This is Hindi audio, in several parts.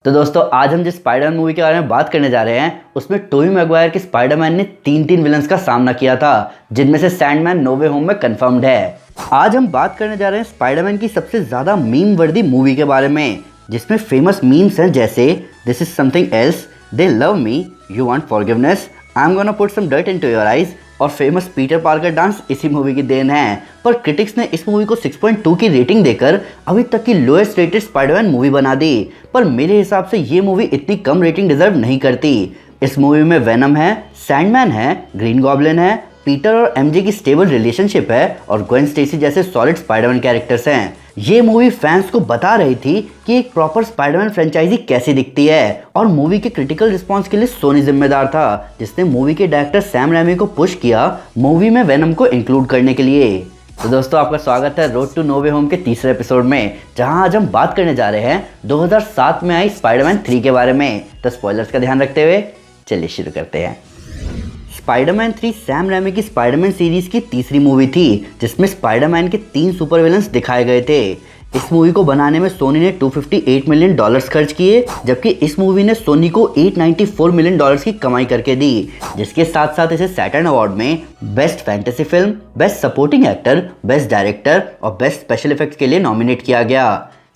तो दोस्तों आज हम जिस स्पाइडरमैन मूवी के बारे में बात करने जा रहे हैं उसमें टोबी मैगवायर के स्पाइडरमैन ने तीन विलन्स का सामना किया था, जिनमें से सैंडमैन नो वे होम में कंफर्म्ड है। आज हम बात करने जा रहे हैं स्पाइडरमैन की सबसे ज़्यादा मीम वर्दी मूवी के बारे में, जिसमें फेमस मीम्स हैं जैसे this is something else, they love me, you want forgiveness, I am gonna put some dirt into your eyes और फेमस पीटर पार्कर डांस इसी मूवी की देन है। पर क्रिटिक्स ने इस मूवी को 6.2 की रेटिंग देकर अभी तक की लोएस्ट रेटेड स्पाइडरमैन मूवी बना दी, पर मेरे हिसाब से ये मूवी इतनी कम रेटिंग डिजर्व नहीं करती। इस मूवी में वेनम है, सैंडमैन है, ग्रीन गॉब्लिन है, पीटर और एमजे की स्टेबल रिलेशनशिप है और ग्वेन स्टेसी जैसे सॉलिड स्पाइडरमैन कैरेक्टर्स हैं। ये मूवी फैंस को बता रही थी कि एक प्रॉपर स्पाइडरमैन फ्रेंचाइजी कैसी दिखती है, और मूवी के क्रिटिकल रिस्पांस के लिए सोनी जिम्मेदार था, जिसने मूवी के डायरेक्टर सैम रैमी को पुश किया मूवी में वेनम को इंक्लूड करने के लिए। तो दोस्तों आपका स्वागत है road to No Way Home के तीसरे एपिसोड में, जहां आज हम बात करने जा रहे हैं 2007 में आई स्पाइडरमैन 3 के बारे में। तो स्पॉयलर्स का ध्यान रखते हुए चलिए शुरू करते हैं। स्पाइडरमैन 3 सैम रैमी की स्पाइडरमैन सीरीज की तीसरी मूवी थी, जिसमें स्पाइडरमैन के 3 सुपर विलन्स दिखाए गए थे। इस मूवी को बनाने में सोनी ने $258 मिलियन खर्च किए, जबकि इस मूवी ने सोनी को $894 मिलियन की कमाई करके दी, जिसके साथ साथ इसे सैटर्न अवार्ड में best fantasy film, best supporting actor, best director और बेस्ट स्पेशल इफेक्ट्स के लिए नॉमिनेट किया गया।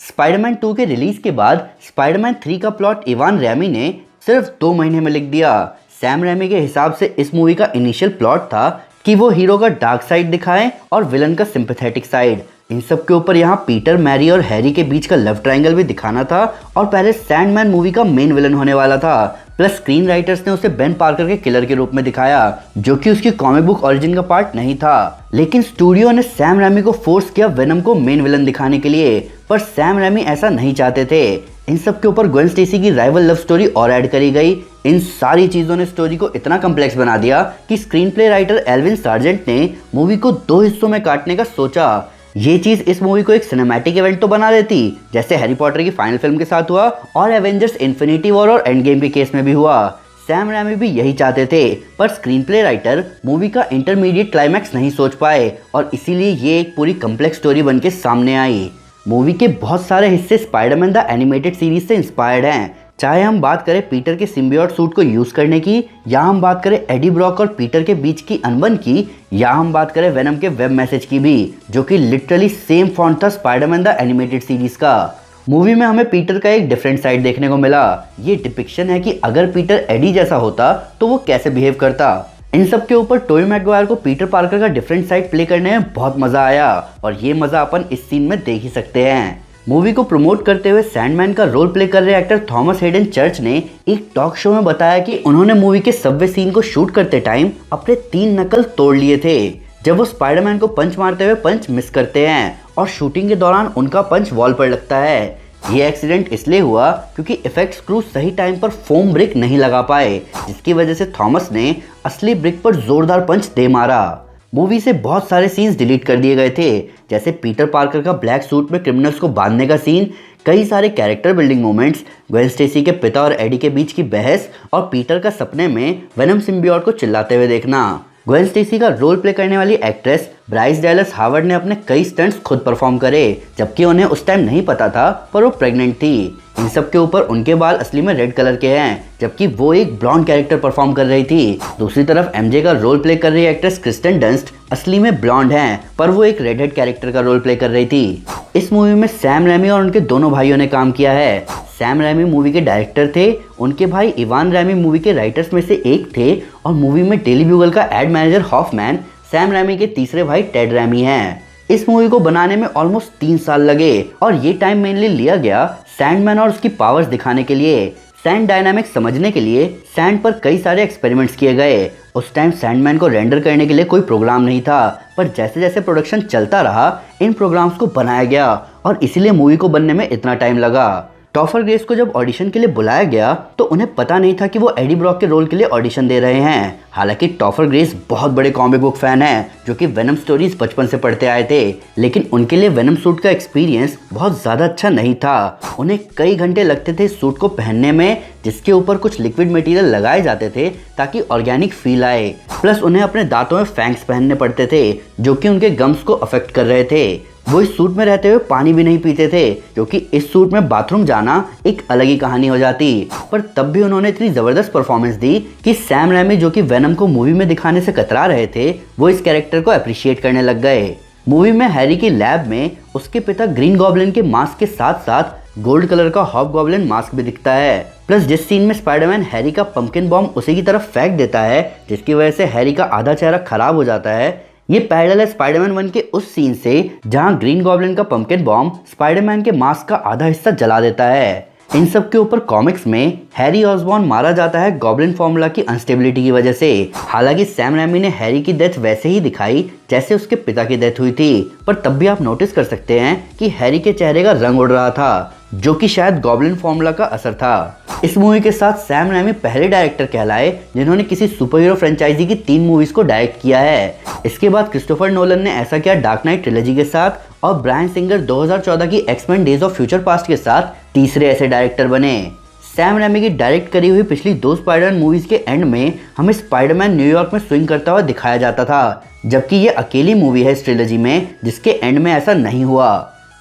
स्पाइडरमैन 2 के रिलीज के बाद स्पाइडरमैन 3 का प्लॉट इवान रैमी ने सिर्फ 2 महीने में लिख दिया। सैम रैमी के हिसाब से इस मूवी का इनिशियल प्लॉट था कि वो हीरो का डार्क साइड दिखाएं और विलन का सिंपैथेटिक साइड। इन सब के ऊपर यहाँ पीटर, मैरी और हैरी के बीच का लव ट्रायंगल भी दिखाना था, और पहले सैंडमैन मूवी का मेन विलन होने वाला था। प्लस स्क्रीन राइटर्स ने उसे बेन पार्कर के किलर के रूप में दिखाया, जो कि उसकी कॉमिक बुक ओरिजिन का पार्ट नहीं था। लेकिन स्टूडियो ने सैम रैमी को फोर्स किया वेनम को मेन विलन दिखाने के लिए, पर सैम रैमी ऐसा नहीं चाहते थे। इन सब के ऊपर ग्वेन स्टेसी की राइवल लव स्टोरी और ऐड करी गई। इन सारी चीज़ों ने स्टोरी को इतना कम्प्लेक्स बना दिया कि screenplay writer Alvin Sargent ने मूवी को 2 हिस्सों में काटने का सोचा। ये चीज़ इस मूवी को एक सिनेमैटिक इवेंट तो बना देती, जैसे हैरी पॉटर की फाइनल फिल्म के साथ हुआ और एवेंजर्स इन्फिनिटी वॉर और एंड गेम के केस में भी हुआ। सैम रैमी भी यही चाहते थे, पर स्क्रीन प्ले राइटर मूवी का इंटरमीडिएट क्लाइमैक्स नहीं सोच पाए, और इसीलिए ये एक पूरी कम्प्लेक्स स्टोरी बन के सामने आई। मूवी के बहुत सारे हिस्से स्पाइडरमैन द एनिमेटेड सीरीज से इंस्पायर्ड हैं, चाहे हम बात करें पीटर के सिम्बियोट सूट को यूज़ करने की, या हम बात करें एडी ब्रॉक और पीटर के बीच की अनबन की, या हम बात करें वेनम के वेब मैसेज की भी, जो कि लिटरली सेम फॉन्ट था स्पाइडरमैन द एनिमेटेड सीरीज का। मूवी में हमें पीटर का एक डिफरेंट साइड देखने को मिला। ये डिपिक्शन है कि अगर पीटर एडी जैसा होता तो वो कैसे बिहेव करता। इन सब के ऊपर टोबी मैगवायर को पीटर पार्कर का डिफरेंट साइड प्ले करने में बहुत मज़ा आया, और ये मज़ा अपन इस सीन में देख ही सकते हैं। मूवी को प्रमोट करते हुए सैंडमैन का रोल प्ले कर रहे एक्टर थॉमस हेडन चर्च ने एक टॉक शो में बताया कि उन्होंने मूवी के सबवे सीन को शूट करते टाइम अपने 3 नकल तोड़ लिए थे, जब वो स्पाइडरमैन को पंच मारते हुए पंच मिस करते हैं और शूटिंग के दौरान उनका पंच वॉल पर लगता है। ये एक्सीडेंट इसलिए हुआ क्योंकि इफेक्ट्स क्रू सही टाइम पर फोम ब्रिक नहीं लगा पाए, जिसकी वजह से थॉमस ने असली ब्रिक पर जोरदार पंच दे मारा। मूवी से बहुत सारे सीन्स डिलीट कर दिए गए थे, जैसे पीटर पार्कर का ब्लैक सूट में क्रिमिनल्स को बांधने का सीन, कई सारे character building moments, Gwen Stacy के पिता और एडी के बीच की बहस, और पीटर का सपने में वेनम सिम्बियोट को चिल्लाते हुए देखना। ग्वेन स्टेसी का रोल प्ले करने वाली एक्ट्रेस ब्राइस डैलस हावर्ड ने अपने कई स्टंट्स खुद परफॉर्म करे, जबकि उन्हें उस टाइम नहीं पता था पर वो प्रेग्नेंट थी। इन सब के ऊपर उनके बाल असली में रेड कलर के हैं, जबकि वो एक ब्लॉन्ड कैरेक्टर परफॉर्म कर रही थी। दूसरी तरफ एमजे का रोल प्ले कर रही एक्ट्रेस क्रिस्टन डंस्ट असली में ब्लॉन्ड हैं, पर वो एक रेड हेड कैरेक्टर का रोल प्ले कर रही थी। इस मूवी में सैम रैमी और उनके दोनों भाइयों ने काम किया है। सैम रैमी मूवी के डायरेक्टर थे, उनके भाई इवान रैमी मूवी के राइटर्स में से एक थे, और मूवी में डेली ब्यूगल का ad manager Hoffman Sam Raimi के तीसरे भाई टेड रैमी हैं। इस मूवी को बनाने में ऑलमोस्ट 3 साल लगे, और ये टाइम मेनली लिया गया सैंडमैन और उसकी पावर्स दिखाने के लिए। सैंड डायनामिक्स समझने के लिए सैंड पर कई सारे एक्सपेरिमेंट्स किए गए। उस टाइम सैंडमैन को रेंडर करने के लिए कोई प्रोग्राम नहीं था, पर जैसे जैसे प्रोडक्शन चलता रहा इन प्रोग्राम्स को बनाया गया, और इसीलिए मूवी को बनने में इतना टाइम लगा। टॉफर ग्रेस को जब ऑडिशन के लिए बुलाया गया तो उन्हें पता नहीं था कि वो एडी ब्रॉक के रोल के लिए ऑडिशन दे रहे हैं। हालांकि टॉफर ग्रेस बहुत बड़े कॉमिक बुक फैन हैं, जो कि वेनम स्टोरीज बचपन से पढ़ते आए थे, लेकिन उनके लिए वेनम सूट का एक्सपीरियंस बहुत ज़्यादा अच्छा नहीं था। उन्हें कई घंटे लगते थे सूट को पहनने में, जिसके ऊपर कुछ लिक्विड मटेरियल लगाए जाते थे ताकि ऑर्गेनिक फील आए। प्लस उन्हें अपने दांतों में फैंग्स पहनने पड़ते थे जो कि उनके गम्स को अफेक्ट कर रहे थे। वो इस सूट में रहते हुए पानी भी नहीं पीते थे क्योंकि इस सूट में बाथरूम जाना एक अलग ही कहानी हो जाती। पर तब भी उन्होंने इतनी जबरदस्त परफॉर्मेंस दी कि सैम रैमी, जो कि वेनम को मूवी में दिखाने से कतरा रहे थे, वो इस कैरेक्टर को अप्रिशिएट करने लग गए। मूवी में हैरी की लैब में उसके पिता ग्रीन गॉब्लिन के मास्क के साथ साथ गोल्ड कलर का हॉबगॉब्लिन मास्क भी दिखता है। प्लस जिस सीन में स्पाइडरमैन हैरी का पंपकिन बॉम्ब उसी की तरफ फेंक देता है जिसकी वजह से हैरी का आधा चेहरा खराब हो जाता है, ये पैरेलल है स्पाइडरमैन 1 के उस सीन से जहां ग्रीन गॉब्लिन का पंपकिन बॉम्ब स्पाइडरमैन के मास्क का आधा हिस्सा जला देता है। इन सब के ऊपर कॉमिक्स में हैरी ऑसबॉर्न मारा जाता है गॉब्लिन फॉर्मूला की अनस्टेबिलिटी की वजह से। हालांकि सैम रैमी ने हैरी की डेथ वैसे ही दिखाई जैसे उसके पिता की डेथ हुई थी, पर तब भी आप नोटिस कर सकते हैं कि हैरी के चेहरे का रंग उड़ रहा था, जो कि शायद गॉब्लिन फॉर्मूला का असर था। इस मूवी के साथ सैम रैमी पहले डायरेक्टर कहलाए जिन्होंने किसी सुपर हीरो फ्रेंचाइजी की 3 मूवीज को डायरेक्ट किया है। इसके बाद क्रिस्टोफर नोलन ने ऐसा किया डार्क नाइट ट्रिलॉजी के साथ, और ब्रायन सिंगर 2014 की X Men days of future past के साथ तीसरे ऐसे डायरेक्टर बने। सैम रैमी की डायरेक्ट करी हुई पिछली 2 स्पाइडरमैन मूवीज के एंड में हमें स्पाइडरमैन न्यूयॉर्क में स्विंग करता हुआ दिखाया जाता था, जबकि ये अकेली मूवी है इस ट्रिलॉजी में जिसके एंड में ऐसा नहीं हुआ।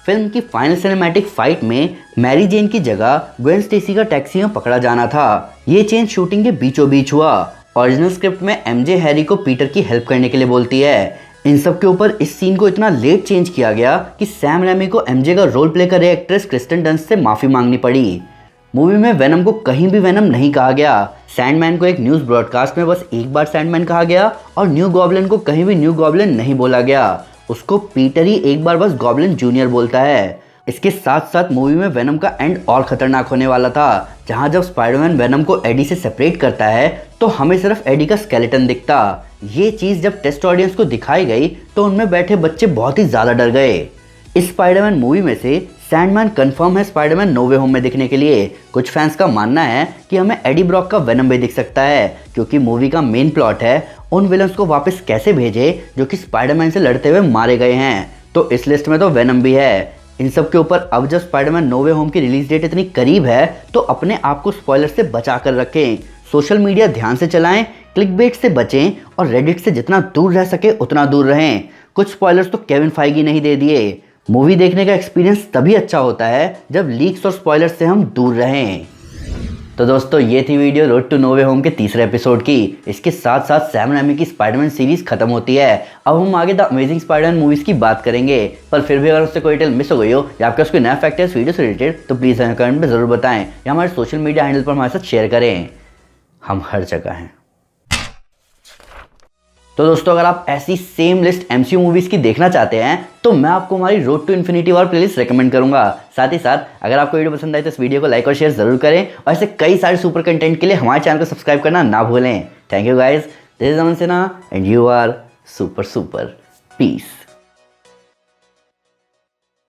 फिल्म की फाइनल सिनेमैटिक फाइट में मैरी जेन की जगह ग्वेन स्टेसी का टैक्सी में पकड़ा जाना था। ये चेंज शूटिंग के बीचों बीच हुआ। ओरिजिनल स्क्रिप्ट में एमजे हैरी को पीटर की हेल्प करने के लिए बोलती है। इन सब के ऊपर इस सीन को इतना लेट चेंज किया गया कि सैम रैमी को एमजे का रोल प्ले कर रही एक्ट्रेस क्रिस्टन डंस्ट से माफी मांगनी पड़ी। मूवी में वेनम को कहीं भी वेनम नहीं कहा गया। सैंडमैन को एक न्यूज़ ब्रॉडकास्ट में बस एक बार सैंडमैन कहा गया और न्यू गॉब्लिन को कहीं भी न्यू गॉब्लिन नहीं बोला गया। उसको पीटर ही एक बार बस गॉब्लिन जूनियर बोलता है। इसके साथ साथ मूवी में वेनम का एंड और खतरनाक होने वाला था, जहां जब स्पाइडरमैन वेनम को एडी से सेपरेट करता है तो हमें सिर्फ एडी का स्केलेटन दिखता। ये चीज़ जब टेस्ट ऑडियंस को दिखाई गई तो उनमें बैठे बच्चे बहुत ही ज़्यादा डर गए। इस स्पाइडरमैन मूवी में से सैंडमैन कंफर्म है स्पाइडरमैन नो वे होम में दिखने के लिए। कुछ फैंस का मानना है कि हमें एडी ब्रॉक का वेनम भी दिख सकता है, क्योंकि मूवी का मेन प्लॉट है उन विलन्स को वापस कैसे भेजे जो कि स्पाइडरमैन से लड़ते हुए मारे गए हैं। तो इस लिस्ट में तो वेनम भी है। इन सब के ऊपर अब जब स्पाइडरमैन नो वे होम की रिलीज डेट इतनी करीब है तो अपने आप को स्पॉयलर से बचा कर रखें। सोशल मीडिया ध्यान से चलाएं, क्लिकबेट से बचें और रेडिट से जितना दूर रह सके उतना दूर रहें। कुछ स्पॉयलर्स तो केविन फाइगी ने ही दे दिए। मूवी देखने का एक्सपीरियंस तभी अच्छा होता है जब लीक्स और स्पॉयलर्स से हम दूर रहें। तो दोस्तों ये थी video road to No Way Home के तीसरे एपिसोड की। इसके साथ साथ सैम रैमी की स्पाइडरमैन सीरीज खत्म होती है। अब हम आगे द अमेजिंग स्पाइडरमैन मूवीज की बात करेंगे, पर फिर भी अगर उससे कोई डिटेल मिस हो गई हो या आपके उसके नया फैक्ट है इस वीडियो से रिलेटेड तो प्लीज़ हमें कमेंट में ज़रूर बताएं या हमारे सोशल मीडिया हैंडल पर हमारे साथ शेयर करें। हम हर जगह हैं। तो दोस्तों अगर आप ऐसी सेम लिस्ट एमसीयू मूवीज की देखना चाहते हैं तो मैं आपको हमारी road to Infinity War playlist recommend करूंगा। साथ ही साथ अगर आपको वीडियो पसंद आए तो इस वीडियो को लाइक और शेयर जरूर करें और ऐसे कई सारे सुपर कंटेंट के लिए हमारे चैनल को सब्सक्राइब करना ना भूलें। Thank you guys, this is Aman Sinha and you are super super piece.